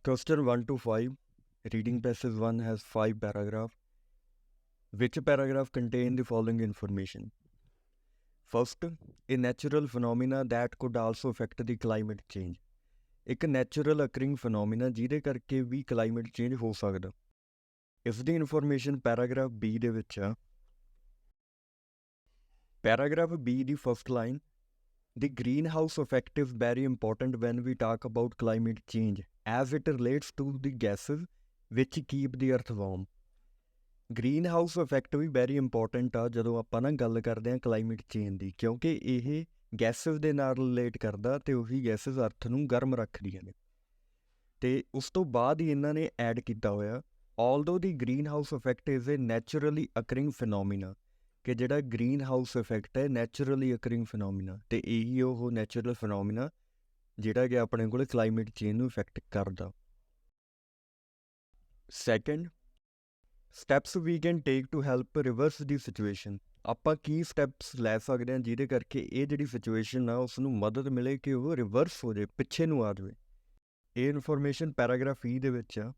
Question 1 to 5. Reading passage 1 has 5 paragraphs. Which paragraph contain the following information? First, a natural phenomena that could also affect the climate change. ਇੱਕ natural occurring ਫਿਨੋਮੀਨਾ ਜਿਹਦੇ ਕਰਕੇ ਵੀ climate change ਹੋ ਸਕਦਾ। ਇਸ ਦੀ information paragraph B ਦੇ ਵਿੱਚ ਆ। Paragraph B ਦੀ first line, The greenhouse effect is very important when we talk about climate change as it relates to the gases which keep the earth warm. Greenhouse effect ਵੀ very important ਆ ਜਦੋਂ ਆਪਾਂ ਨਾ ਗੱਲ ਕਰਦੇ ਹਾਂ climate change ਦੀ, ਕਿਉਂਕਿ ਇਹ ਗੈਸਿਸ ਦੇ ਨਾਲ ਰਿਲੇਟ ਕਰਦਾ ਅਤੇ ਉਹੀ ਗੈਸਿਸ ਅਰਥ ਨੂੰ ਗਰਮ ਰੱਖਦੀਆਂ ਨੇ। ਅਤੇ ਉਸ ਤੋਂ ਬਾਅਦ ਹੀ ਇਹਨਾਂ ਨੇ ਐਡ ਕੀਤਾ ਹੋਇਆ, although the greenhouse effect is a naturally occurring phenomena, ਕਿ ਜਿਹੜਾ ਗ੍ਰੀਨ-ਹਾਊਸ ਇਫੈਕਟ ਹੈ ਨੈਚੁਰਲੀ ਅਕਰਿੰਗ ਫਿਨੋਮੀਨਾ, ਅਤੇ ਇਹੀ ਉਹ ਨੈਚੁਰਲ ਫਿਨੋਮੀਨਾ ਜਿਹੜਾ ਕਿ ਆਪਣੇ ਕੋਲ ਕਲਾਈਮੇਟ ਚੇਂਜ ਨੂੰ ਇਫੈਕਟ ਕਰਦਾ। Second, steps we can take to help reverse the situation. ਆਪਾਂ ਕੀ ਸਟੈਪਸ ਲੈ ਸਕਦੇ ਹਾਂ ਜਿਹਦੇ ਕਰਕੇ ਇਹ ਜਿਹੜੀ ਸਿਚੁਏਸ਼ਨ ਆ ਉਸ ਨੂੰ ਮਦਦ ਮਿਲੇ ਕਿ ਉਹ ਰਿਵਰਸ ਹੋ ਜਾਵੇ, ਪਿੱਛੇ ਨੂੰ ਆ ਜਾਵੇ। ਇਹ ਇਨਫੋਰਮੇਸ਼ਨ ਪੈਰਾਗ੍ਰਾਫ E ਦੇ ਵਿੱਚ ਆ।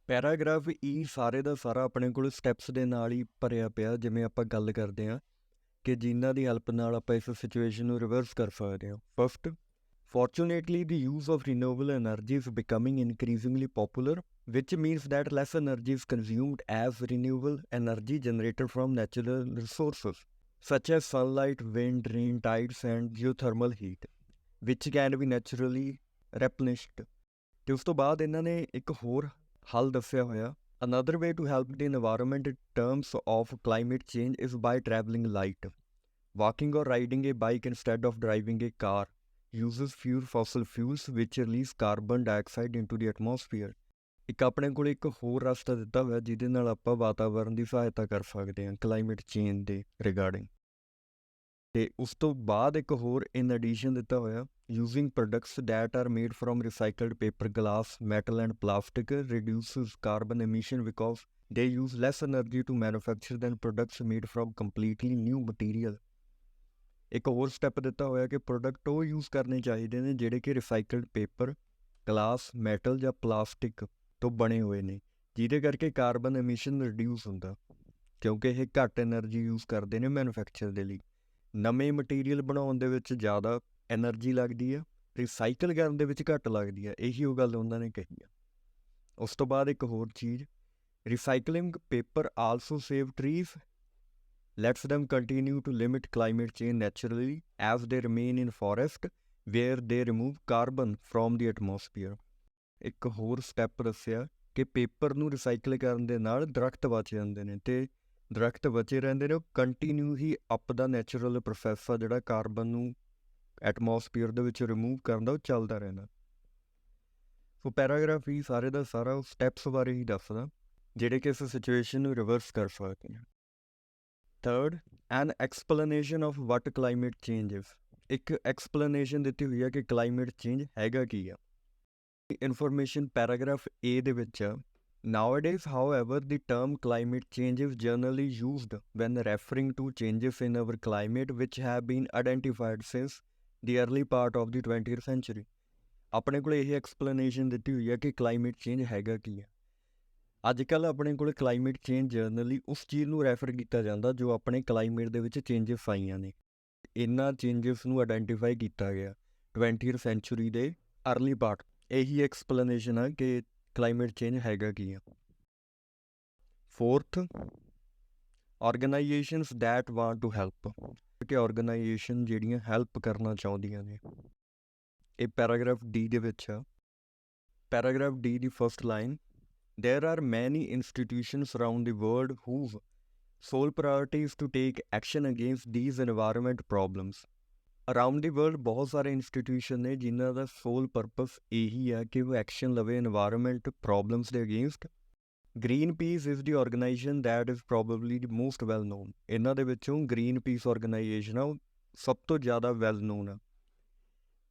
ਪੈਰਾਗ੍ਰਾਫ E ਸਾਰੇ ਦਾ ਸਾਰਾ ਆਪਣੇ ਕੋਲ ਸਟੈਪਸ ਦੇ ਨਾਲ ਹੀ ਭਰਿਆ ਪਿਆ, ਜਿਵੇਂ ਆਪਾਂ ਗੱਲ ਕਰਦੇ ਹਾਂ ਕਿ ਜਿਨ੍ਹਾਂ ਦੀ ਹੈਲਪ ਨਾਲ ਆਪਾਂ ਇਸ ਸਿਚੁਏਸ਼ਨ ਨੂੰ ਰਿਵਰਸ ਕਰ ਸਕਦੇ ਹਾਂ। First, fortunately the use of renewable energy is becoming increasingly popular, which means that less energy is consumed as renewable energy generated from natural resources such as sunlight, wind, rain, tides and geothermal heat, which can be naturally replenished. ਤੇ ਉਸ ਤੋਂ ਬਾਅਦ ਇਹਨਾਂ ਨੇ ਇੱਕ ਹੋਰ ਹੱਲ ਦੱਸਿਆ ਹੋਇਆ, another way to help the environment in terms of climate change is by traveling light. Walking or riding a bike instead of driving a car uses fewer fossil fuels which release carbon dioxide into the atmosphere. ਇੱਕ ਆਪਣੇ ਕੋਲ ਇੱਕ ਹੋਰ ਰਸਤਾ ਦਿੱਤਾ ਹੋਇਆ ਜਿਹਦੇ ਨਾਲ ਆਪਾਂ ਵਾਤਾਵਰਨ ਦੀ ਸਹਾਇਤਾ ਕਰ ਸਕਦੇ ਹਾਂ ਕਲਾਈਮੇਟ ਚੇਂਜ ਦੇ ਰਿਗਾਰਡਿੰਗ। ਅਤੇ ਉਸ ਤੋਂ ਬਾਅਦ ਇੱਕ ਹੋਰ ਇਨ ਐਡੀਸ਼ਨ ਦਿੱਤਾ ਹੋਇਆ, using products that are made from recycled paper, glass, metal and plastic reduces carbon emission because they use less energy to manufacture than products made from completely new material. ਇੱਕ ਹੋਰ ਸਟੈਪ ਦਿੱਤਾ ਹੋਇਆ ਕਿ product ਉਹ use ਕਰਨੇ ਚਾਹੀਦੇ ਨੇ ਜਿਹੜੇ ਕਿ ਰਿਸਾਈਕਲਡ ਪੇਪਰ, ਗਲਾਸ, ਮੈਟਲ ਜਾਂ ਪਲਾਸਟਿਕ ਤੋਂ ਬਣੇ ਹੋਏ ਨੇ, ਜਿਹਦੇ ਕਰਕੇ ਕਾਰਬਨ ਐਮਿਸ਼ਨ ਰਿਡਿਊਸ ਹੁੰਦਾ, ਕਿਉਂਕਿ ਇਹ ਘੱਟ ਐਨਰਜੀ ਯੂਜ਼ ਕਰਦੇ ਨੇ ਮੈਨੂਫੈਕਚਰ ਦੇ ਲਈ। ਨਵੇਂ ਮਟੀਰੀਅਲ ਬਣਾਉਣ ਦੇ ਵਿੱਚ ਜ਼ਿਆਦਾ ਐਨਰਜੀ ਲੱਗਦੀ ਆ, ਰਿਸਾਈਕਲ ਕਰਨ ਦੇ ਵਿੱਚ ਘੱਟ ਲੱਗਦੀ ਆ। ਇਹੀ ਉਹ ਗੱਲ ਉਹਨਾਂ ਨੇ ਕਹੀ ਆ। ਉਸ ਤੋਂ ਬਾਅਦ ਇੱਕ ਹੋਰ ਚੀਜ਼, recycling paper also save trees, lets them continue to limit climate change naturally as they remain in forest where they remove carbon from the atmosphere. ਇੱਕ ਹੋਰ ਸਟੈਪ ਦੱਸਿਆ ਕਿ ਪੇਪਰ ਨੂੰ ਰਿਸਾਈਕਲ ਕਰਨ ਦੇ ਨਾਲ ਦਰਖਤ ਬਚ ਜਾਂਦੇ ਨੇ, ਅਤੇ ਦਰਖਤ ਬਚੇ ਰਹਿੰਦੇ ਨੇ, ਉਹ ਕੰਟੀਨਿਊ ਹੀ ਅਪ ਦਾ ਨੈਚੁਰਲ ਪ੍ਰੋਸੈਸ ਆ ਜਿਹੜਾ ਕਾਰਬਨ ਨੂੰ ਐਟਮੋਸਫੀਅਰ ਦੇ ਵਿੱਚ ਰਿਮੂਵ ਕਰਨ ਦਾ, ਉਹ ਚੱਲਦਾ ਰਹਿੰਦਾ। ਸੋ ਪੈਰਾਗ੍ਰਾਫ ਹੀ ਸਾਰੇ ਦਾ ਸਾਰਾ ਉਹ ਸਟੈਪਸ ਬਾਰੇ ਹੀ ਦੱਸਦਾ ਜਿਹੜੇ ਕਿ ਇਸ ਸਿਚੁਏਸ਼ਨ ਨੂੰ ਰਿਵਰਸ ਕਰ ਸਕਦੇ ਨੇ। Third, N explanation of what climate change is. ਇੱਕ ਐਕਸਪਲੇਨੇਸ਼ਨ ਦਿੱਤੀ ਹੋਈ ਹੈ ਕਿ ਕਲਾਈਮੇਟ ਚੇਂਜ ਹੈਗਾ ਕੀ ਆ। ਇਨਫੋਰਮੇਸ਼ਨ ਪੈਰਾਗ੍ਰਾਫ A ਦੇ ਵਿੱਚ ਆ, nowadays however the term climate change is generally used when referring to changes in our climate which have been identified since the early part of the 20th century. ਆਪਣੇ ਕੋਲ ਇਹ explanation ਦਿੱਤੀ ਹੋਈ ਹੈ ਕਿ ਕਲਾਈਮੇਟ ਚੇਂਜ ਹੈਗਾ ਕੀ ਆ। ਅੱਜ ਕੱਲ੍ਹ ਆਪਣੇ ਕੋਲ ਕਲਾਈਮੇਟ ਚੇਂਜ ਜਰਨਲੀ ਉਸ ਚੀਜ਼ ਨੂੰ ਰੈਫਰ ਕੀਤਾ ਜਾਂਦਾ ਜੋ ਆਪਣੇ ਕਲਾਈਮੇਟ ਦੇ ਵਿੱਚ ਚੇਂਜਸ ਆਈਆਂ ਨੇ। ਇਹਨਾਂ ਚੇਂਜਸ ਨੂੰ ਆਇਡੈਂਟੀਫਾਈ ਕੀਤਾ ਗਿਆ 20th ਸੈਂਚੁਰੀ ਦੇ ਅਰਲੀ ਪਾਰਟ। ਇਹੀ ਐਕਸਪਲੇਨੇਸ਼ਨ ਆ ਕਿ ਕਲਾਈਮੇਟ ਚੇਂਜ ਹੈਗਾ ਕੀ ਆ। Fourth, organisations that want to help, ਕਿ ਆਰਗੇਨਾਈਜੇਸ਼ਨ ਜਿਹੜੀਆਂ ਹੈਲਪ ਕਰਨਾ ਚਾਹੁੰਦੀਆਂ ਨੇ। ਇਹ ਪੈਰਾਗ੍ਰਾਫ D ਦੇ ਵਿੱਚ ਆ। ਪੈਰਾਗ੍ਰਾਫ D ਦੀ first line, there are many institutions around the world whose sole priority is to take action against these environment problems. Around the world ਬਹੁਤ ਸਾਰੇ ਇੰਸਟੀਟਿਊਸ਼ਨ ਨੇ ਜਿਨ੍ਹਾਂ ਦਾ ਸੋਲ ਪਰਪਸ ਇਹੀ ਆ ਕਿ ਉਹ ਐਕਸ਼ਨ ਲਵੇ ਇਨਵਾਇਰਮੈਂਟ ਪ੍ਰੋਬਲਮਸ ਦੇ against. Green piece is the organisation that is probably the most well non. ਇਹਨਾਂ ਦੇ ਵਿੱਚੋਂ ਗ੍ਰੀਨ ਪੀਸ ਆਰਗੇਨਾਈਜੇਸ਼ਨ ਆ ਉਹ ਸਭ ਤੋਂ ਜ਼ਿਆਦਾ ਵੈਲ ਨੋਨ ਆ।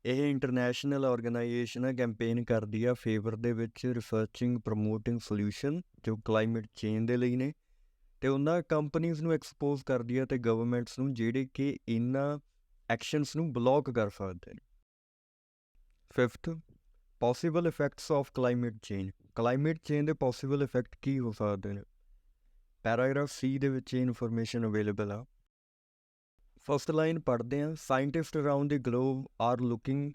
ਇਹ ਇੰਟਰਨੈਸ਼ਨਲ ਆਰਗੇਨਾਈਜੇਸ਼ਨ ਆ, ਕੈਂਪੇਨ ਕਰਦੀ ਆ ਫੇਵਰ ਦੇ ਵਿੱਚ ਰਿਸਰਚਿੰਗ ਪ੍ਰਮੋਟਿੰਗ ਸੋਲਿਊਸ਼ਨ ਜੋ ਕਲਾਈਮੇਟ ਚੇਂਜ ਦੇ ਲਈ ਨੇ, ਅਤੇ ਉਹਨਾਂ ਕੰਪਨੀਜ਼ ਨੂੰ ਐਕਸਪੋਜ਼ ਕਰਦੀ ਆ ਅਤੇ ਗਵਰਨਮੈਂਟਸ ਨੂੰ ਜਿਹੜੇ ਕਿ ਇਹਨਾਂ ਐਕਸ਼ਨਸ ਨੂੰ ਬਲੋਕ ਕਰ ਸਕਦੇ ਨੇ। Fifth, possible effects of climate change. Climate change ਦੇ ਪੋਸੀਬਲ ਇਫੈਕਟ ਕੀ ਹੋ ਸਕਦੇ ਨੇ? ਪੈਰਾਗ੍ਰਾਫ ਸੀ ਦੇ ਵਿੱਚ ਇਹ ਇਨਫੋਰਮੇਸ਼ਨ ਅਵੇਲੇਬਲ ਆ। ਫਸਟ ਲਾਈਨ ਪੜ੍ਹਦੇ ਹਾਂ। Scientist around the globe are looking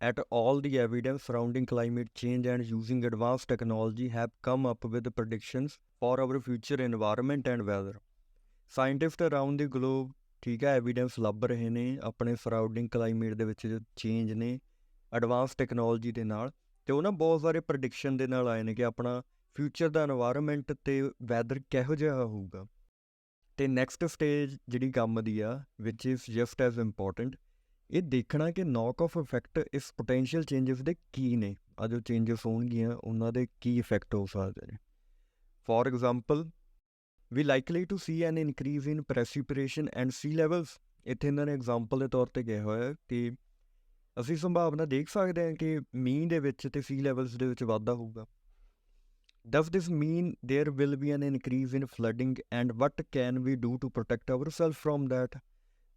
at all the evidence surrounding climate change and using advanced technology have come up with predictions for our future environment and weather. Scientists around the globe, ਠੀਕ ਹੈ, evidence ਲੱਭ ਰਹੇ ਨੇ ਆਪਣੇ surrounding climate ਦੇ ਵਿੱਚ ਜੋ change ਨੇ ਐਡਵਾਂਸ ਟੈਕਨੋਲੋਜੀ ਦੇ ਨਾਲ, ਅਤੇ ਉਹ ਨਾ ਬਹੁਤ ਸਾਰੇ ਪ੍ਰੈਡਿਕਸ਼ਨ ਦੇ ਨਾਲ ਆਏ ਨੇ ਕਿ ਆਪਣਾ ਫਿਊਚਰ ਦਾ ਇਨਵਾਇਰਮੈਂਟ ਅਤੇ ਵੈਦਰ ਕਿਹੋ ਜਿਹਾ ਹੋਊਗਾ। ਅਤੇ ਨੈਕਸਟ ਸਟੇਜ ਜਿਹੜੀ ਕੰਮ ਦੀ ਆ ਵਿਚ ਇਜ਼ ਜਸਟ ਐਜ਼ ਇੰਪੋਰਟੈਂਟ, ਇਹ ਦੇਖਣਾ ਕਿ ਨੌਕ ਆਫ ਇਫੈਕਟ ਇਸ ਪੋਟੈਂਸ਼ੀਅਲ ਚੇਂਜਸ ਦੇ ਕੀ ਨੇ। ਆ ਜੋ ਚੇਂਜਸ ਹੋਣਗੀਆਂ ਉਹਨਾਂ ਦੇ ਕੀ ਇਫੈਕਟ ਹੋ ਸਕਦੇ ਨੇ। For example, we likely to see an increase in precipitation and sea levels. ਇੱਥੇ ਇਹਨਾਂ ਨੇ ਐਗਜ਼ਾਮਪਲ ਦੇ ਤੌਰ 'ਤੇ ਕਿਹਾ ਹੋਇਆ ਕਿ ਅਸੀਂ ਸੰਭਾਵਨਾ ਦੇਖ ਸਕਦੇ ਹਾਂ ਕਿ ਮੀਂਹ ਦੇ ਵਿੱਚ ਅਤੇ ਸੀ ਲੈਵਲਸ ਦੇ ਵਿੱਚ ਵਾਧਾ ਹੋਊਗਾ। Does this mean there will be an increase in flooding and what can we do to protect our self from that.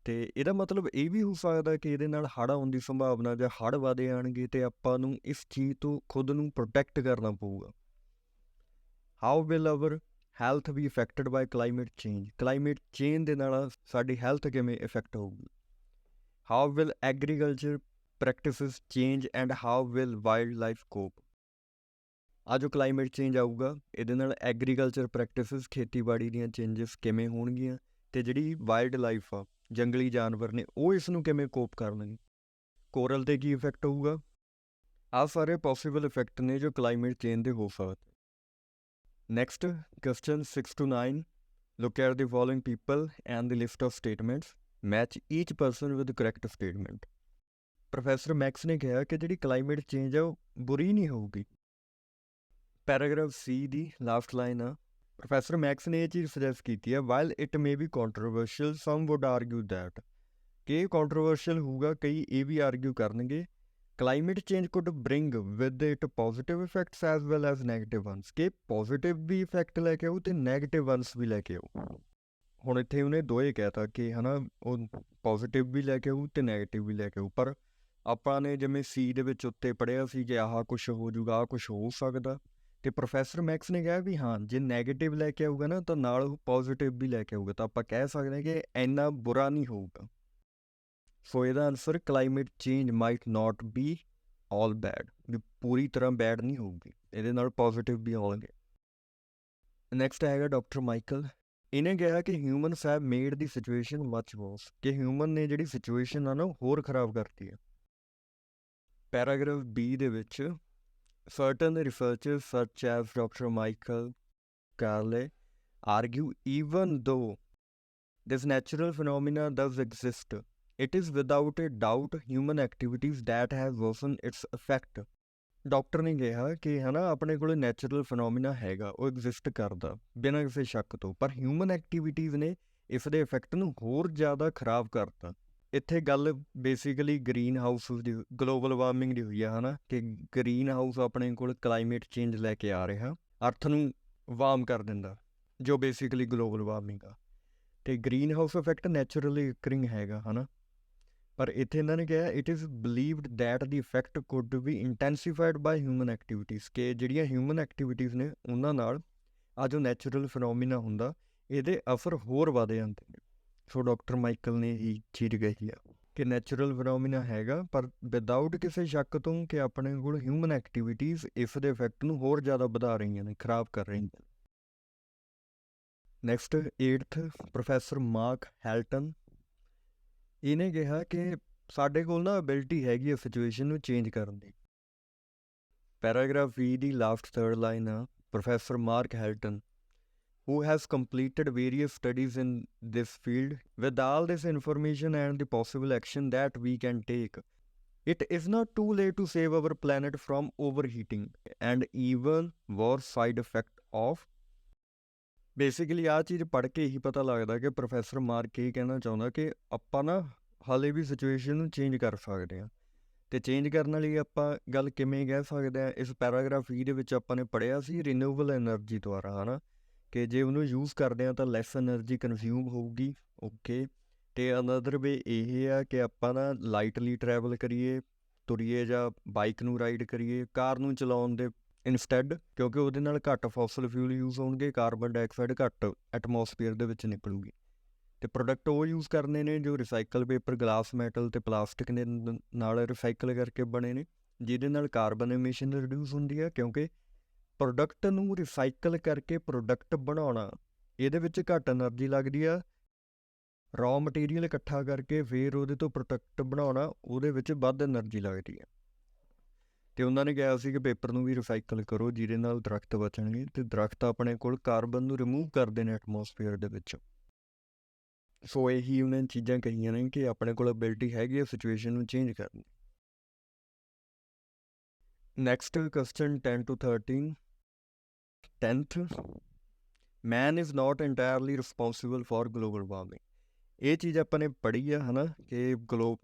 ਅਤੇ ਇਹਦਾ ਮਤਲਬ ਇਹ ਵੀ ਹੋ ਸਕਦਾ ਕਿ ਇਹਦੇ ਨਾਲ ਹੜ੍ਹ ਆਉਣ ਦੀ ਸੰਭਾਵਨਾ ਜਾਂ ਹੜ੍ਹ ਵਧੇ ਆਉਣਗੇ ਅਤੇ ਆਪਾਂ ਨੂੰ ਇਸ ਚੀਜ਼ ਤੋਂ ਖੁਦ ਨੂੰ ਪ੍ਰੋਟੈਕਟ ਕਰਨਾ ਪਊਗਾ। How will our health be affected by climate change. Climate change ਦੇ ਨਾਲ ਸਾਡੀ ਹੈਲਥ ਕਿਵੇਂ ਇਫੈਕਟ ਹੋਊਗੀ। How will agriculture practices change and how will wildlife cope. ਆ ਜੋ ਕਲਾਈਮੇਟ ਚੇਂਜ ਆਊਗਾ ਇਹਦੇ ਨਾਲ ਐਗਰੀਕਲਚਰ ਪ੍ਰੈਕਟਿਸਿਸ, ਖੇਤੀਬਾੜੀ ਦੀਆਂ ਚੇਂਜਸ ਕਿਵੇਂ ਹੋਣਗੀਆਂ, ਅਤੇ ਜਿਹੜੀ ਵਾਈਲਡ ਲਾਈਫ ਆ, ਜੰਗਲੀ ਜਾਨਵਰ ਨੇ, ਉਹ ਇਸ ਨੂੰ ਕਿਵੇਂ ਕੋਪ ਕਰਨਗੇ। ਕੋਰਲ 'ਤੇ ਕੀ ਇਫੈਕਟ ਹੋਊਗਾ। ਆਹ ਸਾਰੇ ਪੋਸੀਬਲ ਇਫੈਕਟ ਨੇ ਜੋ ਕਲਾਈਮੇਟ ਚੇਂਜ ਦੇ ਹੋ ਸਕਦੇ। Next question 6 to 9, look at the following people and the list of statements, match each person with correct statement. Professor Max ਨੇ ਕਿਹਾ ਕਿ ਜਿਹੜੀ ਕਲਾਈਮੇਟ ਚੇਂਜ ਆ ਉਹ ਬੁਰੀ ਨਹੀਂ ਹੋਊਗੀ। ਪੈਰਾਗ੍ਰਾਫ ਸੀ ਦੀ ਲਾਸਟ ਲਾਈਨ ਆ। ਪ੍ਰੋਫੈਸਰ ਮੈਕਸ ਨੇ ਇਹ ਚੀਜ਼ ਸੁਜੈਸਟ ਕੀਤੀ ਹੈ, while it may be controversial some would argue that, ਕਿ ਇਹ ਕੰਟਰੋਵਰਸ਼ੀਅਲ ਹੋਊਗਾ, ਕਈ ਇਹ ਵੀ ਆਰਗਿਊ ਕਰਨਗੇ climate change could bring with it positive effects as well as negative ones, ਕਿ ਪੋਜ਼ੀਟਿਵ ਵੀ ਇਫੈਕਟ ਲੈ ਕੇ ਆਊ ਅਤੇ ਨੈਗੇਟਿਵ ਵਨਸ ਵੀ ਲੈ ਕੇ ਆਊ। ਹੁਣ ਇੱਥੇ ਉਹਨੇ ਦੋਏ ਕਹਿਤਾ ਕਿ ਹੈ ਨਾ, ਉਹ ਪੋਜ਼ੀਟਿਵ ਵੀ ਲੈ ਕੇ ਆਊ ਅਤੇ ਨੈਗੇਟਿਵ ਵੀ ਲੈ ਕੇ ਆਊ, ਪਰ ਆਪਾਂ ਨੇ ਜਿਵੇਂ ਸੀ ਦੇ ਵਿੱਚ ਉੱਤੇ ਪੜ੍ਹਿਆ ਸੀ ਕਿ ਆਹ ਕੁਛ ਹੋ ਜੂਗਾ, ਆਹ ਕੁਛ ਹੋ ਸਕਦਾ, ਅਤੇ ਪ੍ਰੋਫੈਸਰ ਮੈਕਸ ਨੇ ਕਿਹਾ ਵੀ ਹਾਂ, ਜੇ ਨੈਗੇਟਿਵ ਲੈ ਕੇ ਆਊਗਾ ਨਾ ਤਾਂ ਨਾਲ ਉਹ ਪੋਜ਼ੀਟਿਵ ਵੀ ਲੈ ਕੇ ਆਊਗਾ, ਤਾਂ ਆਪਾਂ ਕਹਿ ਸਕਦੇ ਹਾਂ ਕਿ ਇੰਨਾ ਬੁਰਾ ਨਹੀਂ ਹੋਊਗਾ। ਸੋ ਇਹਦਾ answer climate change might not be all bad, ਵੀ ਪੂਰੀ ਤਰ੍ਹਾਂ ਬੈਡ ਨਹੀਂ ਹੋਊਗੀ, ਇਹਦੇ ਨਾਲ ਪੋਜ਼ੀਟਿਵ ਵੀ ਆਉਣਗੇ। ਨੈਕਸਟ ਹੈਗਾ ਡਾਕਟਰ ਮਾਈਕਲ। ਇਹਨੇ ਕਿਹਾ ਕਿ humans have made the situation much ਵਰਸ, ਕਿ ਹਿਊਮਨ ਨੇ ਜਿਹੜੀ ਸਿਚੁਏਸ਼ਨ ਆ ਨਾ ਉਹ ਹੋਰ ਖਰਾਬ ਕਰਤੀ ਹੈ। ਪੈਰਾਗ੍ਰਾਫ ਬੀ ਦੇ ਵਿੱਚ certain researchers such as Dr. Michael Carle argue even though this natural phenomena does exist, it is without a doubt human activities that have worsened its effect. Doctor ਨੇ ਕਿਹਾ ਕਿ ਹੈ ਨਾ, ਆਪਣੇ ਕੋਲ ਨੈਚੁਰਲ ਫਿਨੋਮੀਨਾ ਹੈਗਾ, ਉਹ ਐਗਜ਼ਿਸਟ ਕਰਦਾ ਬਿਨਾਂ ਕਿਸੇ ਸ਼ੱਕ ਤੋਂ, ਪਰ ਹਿਊਮਨ ਐਕਟੀਵਿਟੀਜ਼ ਨੇ ਇਸ ਦੇ ਇਫੈਕਟ ਨੂੰ ਹੋਰ ਜ਼ਿਆਦਾ ਖਰਾਬ ਕਰਤਾ। ਇੱਥੇ ਗੱਲ ਬੇਸਿਕਲੀ ਗਰੀਨ ਹਾਊਸ ਦੀ, ਗਲੋਬਲ ਵਾਰਮਿੰਗ ਦੀ ਹੋਈ ਆ, ਹੈ ਨਾ, ਕਿ ਗਰੀਨ ਹਾਊਸ ਆਪਣੇ ਕੋਲ ਕਲਾਈਮੇਟ ਚੇਂਜ ਲੈ ਕੇ ਆ ਰਿਹਾ, ਅਰਥ ਨੂੰ ਵਾਰਮ ਕਰ ਦਿੰਦਾ, ਜੋ ਬੇਸਿਕਲੀ ਗਲੋਬਲ ਵਾਰਮਿੰਗ ਆ, ਅਤੇ green house effect naturally occurring ਹੈਗਾ, ਹੈ ਨਾ। ਪਰ ਇੱਥੇ ਇਹਨਾਂ ਨੇ ਕਿਹਾ it is believed that the effect could be intensified by human activities, ਕਿ ਜਿਹੜੀਆਂ ਹਿਊਮਨ ਐਕਟੀਵਿਟੀਜ਼ ਨੇ ਉਹਨਾਂ ਨਾਲ ਆ ਜੋ ਨੈਚੁਰਲ ਫਿਨੋਮੀਨਾ ਹੁੰਦਾ ਇਹਦੇ ਅਸਰ ਹੋਰ ਵੱਧ ਜਾਂਦੇ ਨੇ। ਸੋ ਡਾਕਟਰ ਮਾਈਕਲ ਨੇ ਇਹੀ ਚੀਜ਼ ਕਹੀ ਆ ਕਿ ਨੈਚੁਰਲ ਫਿਨੋਮੀਨਾ ਹੈਗਾ, ਪਰ ਵਿਦਾਊਟ ਕਿਸੇ ਸ਼ੱਕ ਤੋਂ ਕਿ ਆਪਣੇ ਕੋਲ ਹਿਊਮਨ ਐਕਟੀਵਿਟੀਜ਼ ਇਸ ਦੇ ਇਫੈਕਟ ਨੂੰ ਹੋਰ ਜ਼ਿਆਦਾ ਵਧਾ ਰਹੀਆਂ ਨੇ, ਖਰਾਬ ਕਰ ਰਹੀਆਂ ਨੇ। Next 8th professor Mark Helton. ਇਹਨੇ ਕਿਹਾ ਕਿ ਸਾਡੇ ਕੋਲ ਨਾ ਅਬਿਲਿਟੀ ਹੈਗੀ ਆ ਸਿਚੁਏਸ਼ਨ ਨੂੰ ਚੇਂਜ ਕਰਨ ਦੀ। ਪੈਰਾਗ੍ਰਾਫ ਵੀ ਦੀ ਲਾਸਟ 3rd ਲਾਈਨ ਆ। Professor Mark Helton who has completed various studies in this field, with all this information and the possible action that we can take, it is not too late to save our planet from overheating and even worse side effect of। Basically ਆਹ ਚੀਜ਼ ਪੜ੍ਹ ਕੇ ਹੀ ਪਤਾ ਲੱਗਦਾ ਕਿ professor mark ਇਹ ਕਹਿਣਾ ਚਾਹੁੰਦਾ ਕਿ ਆਪਾਂ ਨਾ ਹਾਲੇ ਵੀ ਸਿਚੁਏਸ਼ਨ ਨੂੰ ਚੇਂਜ ਕਰ ਸਕਦੇ ਹਾਂ, ਅਤੇ ਚੇਂਜ ਕਰਨ ਲਈ ਆਪਾਂ ਗੱਲ ਕਿਵੇਂ ਕਹਿ ਸਕਦੇ ਹਾਂ। ਇਸ ਪੈਰਾਗ੍ਰਾਫ ਦੇ ਵਿੱਚ ਆਪਾਂ ਨੇ ਪੜ੍ਹਿਆ ਸੀ ਰੀਨਿਊਏਬਲ ਐਨਰਜੀ ਦੁਆਰਾ, ਹੈ ਨਾ, ਕਿ ਜੇ ਉਹਨੂੰ ਯੂਜ਼ ਕਰਦੇ ਹਾਂ ਤਾਂ ਲੈਸ ਐਨਰਜੀ ਕੰਜ਼ਿਊਮ ਹੋਊਗੀ। ਓਕੇ, ਅਤੇ ਅਨਦਰ ਵੇ ਇਹ ਆ ਕਿ ਆਪਾਂ ਨਾ ਲਾਈਟਲੀ ਟਰੈਵਲ ਕਰੀਏ, ਤੁਰੀਏ ਜਾਂ ਬਾਈਕ ਨੂੰ ਰਾਈਡ ਕਰੀਏ, ਕਾਰ ਨੂੰ ਚਲਾਉਣ ਦੇ ਇਨਸਟੈਡ, ਕਿਉਂਕਿ ਉਹਦੇ ਨਾਲ ਘੱਟ ਫੋਸਲ ਫਿਊਲ ਯੂਜ਼ ਹੋਣਗੇ, ਕਾਰਬਨ ਡਾਈਆਕਸਾਈਡ ਘੱਟ ਐਟਮੋਸਫੀਅਰ ਦੇ ਵਿੱਚ ਨਿਕਲੂਗੀ। ਅਤੇ ਪ੍ਰੋਡਕਟ ਉਹ ਯੂਜ਼ ਕਰਨੇ ਨੇ ਜੋ ਰਿਸਾਈਕਲ ਪੇਪਰ, ਗਲਾਸ, ਮੈਟਲ ਅਤੇ ਪਲਾਸਟਿਕ ਦੇ ਨਾਲ ਰਿਸਾਈਕਲ ਕਰਕੇ ਬਣੇ ਨੇ, ਜਿਹਦੇ ਨਾਲ ਕਾਰਬਨ ਐਮਿਸ਼ਨ ਰਿਡਿਊਸ ਹੁੰਦੀ ਹੈ, ਕਿਉਂਕਿ ਪ੍ਰੋਡਕਟ ਨੂੰ ਰਿਸਾਈਕਲ ਕਰਕੇ ਪ੍ਰੋਡਕਟ ਬਣਾਉਣਾ, ਇਹਦੇ ਵਿੱਚ ਘੱਟ ਐਨਰਜੀ ਲੱਗਦੀ ਆ। ਰॉ ਮਟੀਰੀਅਲ ਇਕੱਠਾ ਕਰਕੇ ਫਿਰ ਉਹਦੇ ਤੋਂ ਪ੍ਰੋਡਕਟ ਬਣਾਉਣਾ, ਉਹਦੇ ਵਿੱਚ ਵੱਧ ਐਨਰਜੀ ਲੱਗਦੀ ਹੈ। ਅਤੇ ਉਹਨਾਂ ਨੇ ਕਿਹਾ ਸੀ ਕਿ ਪੇਪਰ ਨੂੰ ਵੀ ਰਿਸਾਈਕਲ ਕਰੋ, ਜਿਹਦੇ ਨਾਲ ਦਰਖਤ ਬਚਣਗੇ, ਅਤੇ ਦਰਖਤ ਆਪਣੇ ਕੋਲ ਕਾਰਬਨ ਨੂੰ ਰਿਮੂਵ ਕਰਦੇ ਨੇ ਐਟਮੋਸਫੀਅਰ ਦੇ ਵਿੱਚ। ਸੋ ਇਹੀ ਉਹਨਾਂ ਨੇ ਚੀਜ਼ਾਂ ਕਹੀਆਂ ਨੇ ਕਿ ਆਪਣੇ ਕੋਲ ਅਬਿਲਿਟੀ ਹੈਗੀ ਆ ਸਿਚੁਏਸ਼ਨ ਨੂੰ ਚੇਂਜ ਕਰਨ ਦੀ। Next question 10 to 13, 10th, man is not entirely responsible for global warming. ਇਹ ਚੀਜ਼ ਆਪਾਂ ਨੇ ਪੜ੍ਹੀ ਆ, ਹੈ ਨਾ, ਕਿ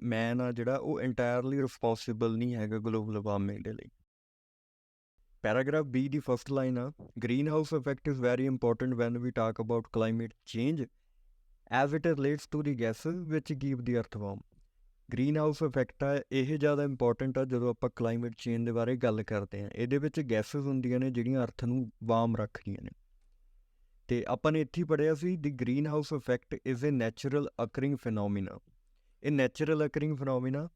ਮੈਨ ਆ ਜਿਹੜਾ ਉਹ ਇੰਟਾਇਰਲੀ ਰਿਸਪੋਂਸੀਬਲ ਨਹੀਂ ਹੈਗਾ ਗਲੋਬਲ ਵਾਰਮਿੰਗ ਦੇ ਲਈ। ਪੈਰਾਗ੍ਰਾਫ B ਦੀ ਫਸਟ ਲਾਈਨ ਆ, green house effect is very important when we talk about climate change as it relates to the gases which keep the earth warm. Green house effect ਆ, ਇਹ ਜ਼ਿਆਦਾ important ਆ ਜਦੋਂ ਆਪਾਂ climate change ਦੇ ਬਾਰੇ ਗੱਲ ਕਰਦੇ ਹਾਂ। ਇਹਦੇ ਵਿੱਚ ਗੈਸਿਸ ਹੁੰਦੀਆਂ ਨੇ ਜਿਹੜੀਆਂ ਅਰਥ ਨੂੰ ਵਾਰਮ ਰੱਖਦੀਆਂ ਨੇ। ਅਤੇ ਆਪਾਂ ਨੇ ਇੱਥੇ ਪੜ੍ਹਿਆ ਸੀ the green house effect is a natural occurring phenomena. ਇਹ ਨੈਚੁਰਲ ਅਕਰਿੰਗ ਫਿਨੋਮੀਨਾ,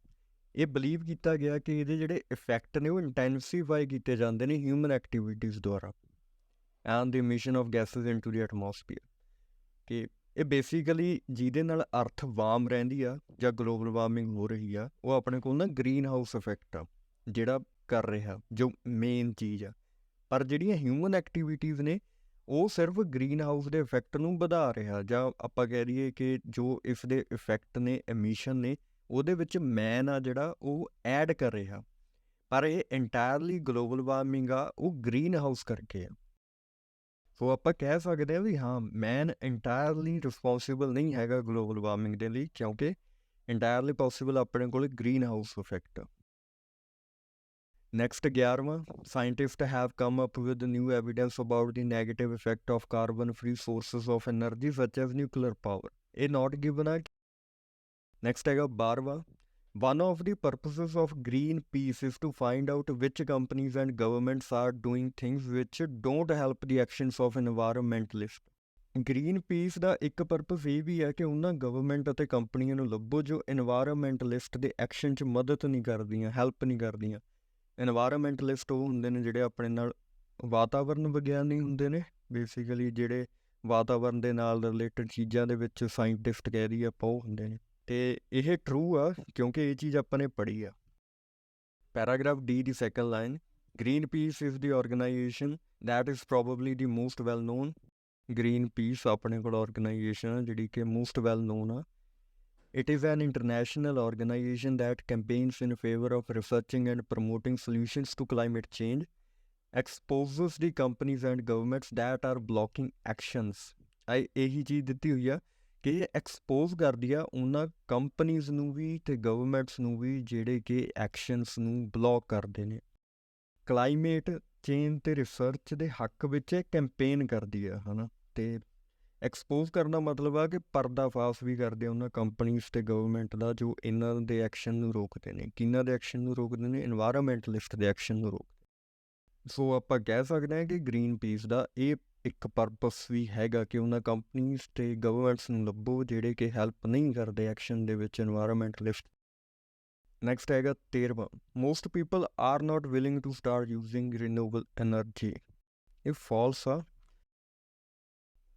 ਇਹ ਬਲੀਵ ਕੀਤਾ ਗਿਆ ਕਿ ਇਹਦੇ ਜਿਹੜੇ ਇਫੈਕਟ ਨੇ ਉਹ ਇੰਟੈਂਸੀਫਾਈ ਕੀਤੇ ਜਾਂਦੇ ਨੇ ਹਿਊਮਨ ਐਕਟੀਵਿਟੀਜ਼ ਦੁਆਰਾ and the emission of gases into the atmosphere. ਕਿ ਇਹ ਬੇਸਿਕਲੀ ਜਿਹਦੇ ਨਾਲ ਅਰਥ ਵਾਰਮ ਰਹਿੰਦੀ ਆ ਜਾਂ ਗਲੋਬਲ ਵਾਰਮਿੰਗ ਹੋ ਰਹੀ ਆ, ਉਹ ਆਪਣੇ ਕੋਲ ਨਾ ਗ੍ਰੀਨ ਹਾਊਸ ਇਫੈਕਟ ਆ ਜਿਹੜਾ ਕਰ ਰਿਹਾ, ਜੋ ਮੇਨ ਚੀਜ਼ ਆ। ਪਰ ਜਿਹੜੀਆਂ ਹਿਊਮਨ ਐਕਟੀਵਿਟੀਜ਼ ਨੇ ਉਹ ਸਿਰਫ ਗ੍ਰੀਨ ਹਾਊਸ ਦੇ ਇਫੈਕਟ ਨੂੰ ਵਧਾ ਰਿਹਾ, ਜਾਂ ਆਪਾਂ ਕਹਿ ਦਈਏ ਕਿ ਜੋ ਇਸ ਦੇ ਇਫੈਕਟ ਨੇ, ਐਮਿਸ਼ਨ ਨੇ, ਉਹਦੇ ਵਿੱਚ ਮੈਨ ਆ ਜਿਹੜਾ ਉਹ ਐਡ ਕਰ ਰਿਹਾ। ਪਰ ਇਹ ਇੰਟਾਇਰਲੀ ਗਲੋਬਲ ਵਾਰਮਿੰਗ ਆ ਉਹ ਗ੍ਰੀਨ ਹਾਊਸ ਕਰਕੇ ਆ। ਸੋ ਆਪਾਂ ਕਹਿ ਸਕਦੇ ਹਾਂ ਵੀ ਹਾਂ, ਮੈਨ ਇੰਟਾਇਰਲੀ ਰਿਸਪੋਂਸੀਬਲ ਨਹੀਂ ਹੈਗਾ ਗਲੋਬਲ ਵਾਰਮਿੰਗ ਦੇ ਲਈ, ਕਿਉਂਕਿ ਇੰਟਾਇਰਲੀ ਪੋਸੀਬਲ ਆਪਣੇ ਕੋਲ ਗ੍ਰੀਨ ਹਾਊਸ ਇਫੈਕਟ। ਨੈਕਸਟ 11ਵਾਂ, scientist have come up with new evidence about the negative effect of carbon free sources of energy such as nuclear power. ਇਹ note given ਆ। Next ਹੈਗਾ 12ਵਾਂ, one of the purposes of Greenpeace is to find out which companies and governments are doing things which don't help the actions of environmentalists. Greenpeace ਦਾ ਇੱਕ purpose ਇਹ ਵੀ ਹੈ ਕਿ ਉਹਨਾਂ government ਅਤੇ ਕੰਪਨੀਆਂ ਨੂੰ ਲੱਭੋ ਜੋ ਇਨਵਾਇਰਮੈਂਟਲਿਸਟ ਦੇ ਐਕਸ਼ਨ 'ਚ ਮਦਦ ਨਹੀਂ ਕਰਦੀਆਂ, ਹੈਲਪ ਨਹੀਂ ਕਰਦੀਆਂ। ਇਨਵਾਇਰਮੈਂਟਲਿਸਟ ਉਹ ਹੁੰਦੇ ਨੇ ਜਿਹੜੇ ਆਪਣੇ ਨਾਲ ਵਾਤਾਵਰਨ ਵਿਗਿਆਨੀ ਹੁੰਦੇ ਨੇ, ਬੇਸਿਕਲੀ ਜਿਹੜੇ ਵਾਤਾਵਰਨ ਦੇ ਨਾਲ ਰਿਲੇਟਡ ਚੀਜ਼ਾਂ ਦੇ ਵਿੱਚ ਸਾਇੰਟਿਸਟ ਕਹਿ ਦਈਏ ਆਪਾਂ, ਉਹ ਹੁੰਦੇ ਨੇ। ਅਤੇ ਇਹ ਟਰੂ ਆ ਕਿਉਂਕਿ ਇਹ ਚੀਜ਼ ਆਪਾਂ ਨੇ ਪੜ੍ਹੀ ਆ। ਪੈਰਾਗ੍ਰਾਫ D ਦੀ second line, Greenpeace is the organisation that is probably the most well known. Greenpeace ਆਪਣੇ ਕੋਲ ਆਰਗੇਨਾਈਜੇਸ਼ਨ ਆ ਜਿਹੜੀ ਕਿ ਮੋਸਟ ਵੈਲ ਨੋਨ ਆ। It is an international organisation that campaigns in favour of researching and promoting solutions to climate change, exposes the companies and governments that are blocking actions. ਇਹੀ ਚੀਜ਼ ਦਿੱਤੀ ਹੋਈ ਆ ਕਿ ਇਹ ਐਕਸਪੋਜ਼ ਕਰਦੀ ਆ ਉਹਨਾਂ ਕੰਪਨੀਜ਼ ਨੂੰ ਵੀ ਅਤੇ ਗਵਰਨਮੈਂਟਸ ਨੂੰ ਵੀ ਜਿਹੜੇ ਕਿ ਐਕਸ਼ਨਸ ਨੂੰ ਬਲੋਕ ਕਰਦੇ ਨੇ। ਕਲਾਈਮੇਟ ਚੇਂਜ ਅਤੇ ਰਿਸਰਚ ਦੇ ਹੱਕ ਵਿੱਚ ਇਹ ਕੈਂਪੇਨ ਕਰਦੀ ਆ, ਹੈ ਨਾ। ਅਤੇ ਐਕਸਪੋਜ਼ ਕਰਨਾ ਮਤਲਬ ਆ ਕਿ ਪਰਦਾਫਾਸ਼ ਵੀ ਕਰਦੇ ਉਹਨਾਂ ਕੰਪਨੀਜ਼ ਅਤੇ ਗਵਰਨਮੈਂਟ ਦਾ ਜੋ ਇਹਨਾਂ ਦੇ ਐਕਸ਼ਨ ਨੂੰ ਰੋਕਦੇ ਨੇ। ਕਿਹਨਾਂ ਦੇ ਐਕਸ਼ਨ ਨੂੰ ਰੋਕਦੇ ਨੇ? ਇਨਵਾਇਰਮੈਂਟਲਿਸਟ ਦੇ ਐਕਸ਼ਨ ਨੂੰ ਰੋਕਦੇ। ਸੋ ਆਪਾਂ ਕਹਿ ਸਕਦੇ ਹਾਂ ਕਿ ਗ੍ਰੀਨ ਪੀਸ ਦਾ ਇਹ ਇੱਕ ਪਰਪਸ ਵੀ ਹੈਗਾ ਕਿ ਉਹਨਾਂ ਕੰਪਨੀਜ਼ ਅਤੇ ਗਵਰਨਮੈਂਟਸ ਨੂੰ ਲੱਭੋ ਜਿਹੜੇ ਕਿ ਹੈਲਪ ਨਹੀਂ ਕਰਦੇ ਐਕਸ਼ਨ ਦੇ ਵਿੱਚ ਇਨਵਾਇਰਮੈਂਟਲਿਸਟ। ਨੈਕਸਟ ਹੈਗਾ 13ਵਾਂ, most people are not willing to start using renewable energy. ਇਹ ਫਾਲਸ ਆ।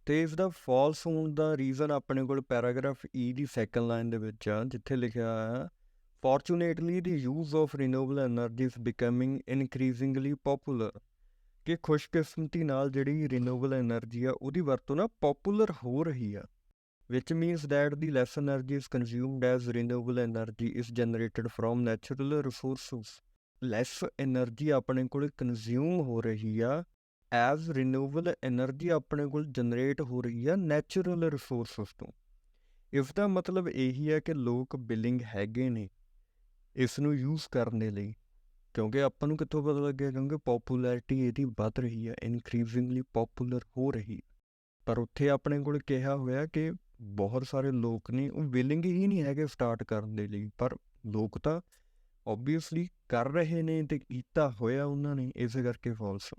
ਅਤੇ ਇਸ ਦਾ ਫਾਲਸ ਹੋਣ ਦਾ ਰੀਜ਼ਨ ਆਪਣੇ ਕੋਲ ਪੈਰਾਗ੍ਰਾਫ E ਦੀ ਸੈਕੰਡ ਲਾਈਨ ਦੇ ਵਿੱਚ ਆ, ਜਿੱਥੇ ਲਿਖਿਆ ਆ, fortunately the use of renewable energy is becoming increasingly popular. ਕਿ ਖੁਸ਼ਕਿਸਮਤੀ ਨਾਲ ਜਿਹੜੀ ਰੀਨਿਊਏਬਲ ਐਨਰਜੀ ਆ ਉਹਦੀ ਵਰਤੋਂ ਨਾ ਪੋਪੂਲਰ ਹੋ ਰਹੀ ਆ, which means that the less energy is consumed as renewable energy is generated from natural resources. Less energy ਆਪਣੇ ਕੋਲ ਕੰਜ਼ਿਊਮ ਹੋ ਰਹੀ ਆ ਐਜ਼ ਰੀਨਿਊਏਬਲ ਐਨਰਜੀ ਆਪਣੇ ਕੋਲ ਜਨਰੇਟ ਹੋ ਰਹੀ ਆ ਨੈਚੁਰਲ ਰਿਸੋਰਸਿਸ ਤੋਂ। ਇਸ ਦਾ ਮਤਲਬ ਇਹੀ ਹੈ ਕਿ ਲੋਕ ਬਿਲਿੰਗ ਹੈਗੇ ਨੇ ਇਸ ਨੂੰ ਯੂਜ਼ ਕਰਨ ਦੇ ਲਈ। ਕਿਉਂਕਿ ਆਪਾਂ ਨੂੰ ਕਿੱਥੋਂ ਪਤਾ ਲੱਗਿਆ? ਕਿਉਂਕਿ ਪੋਪੂਲੈਰਿਟੀ ਇਹਦੀ ਵੱਧ ਰਹੀ ਹੈ, ਇਨਕਰੀਜ਼ਿੰਗਲੀ ਪੋਪੂਲਰ ਹੋ ਰਹੀ। ਪਰ ਉੱਥੇ ਆਪਣੇ ਕੋਲ ਕਿਹਾ ਹੋਇਆ ਕਿ ਬਹੁਤ ਸਾਰੇ ਲੋਕ ਨੇ ਉਹ ਵਿਲਿੰਗ ਹੀ ਨਹੀਂ ਹੈਗੇ ਸਟਾਰਟ ਕਰਨ ਦੇ ਲਈ। ਪਰ ਲੋਕ ਤਾਂ ਓਬਵੀਅਸਲੀ ਕਰ ਰਹੇ ਨੇ ਤੇ ਕੀਤਾ ਹੋਇਆ ਉਹਨਾਂ ਨੇ, ਇਸੇ ਕਰਕੇ ਫਾਲਸ।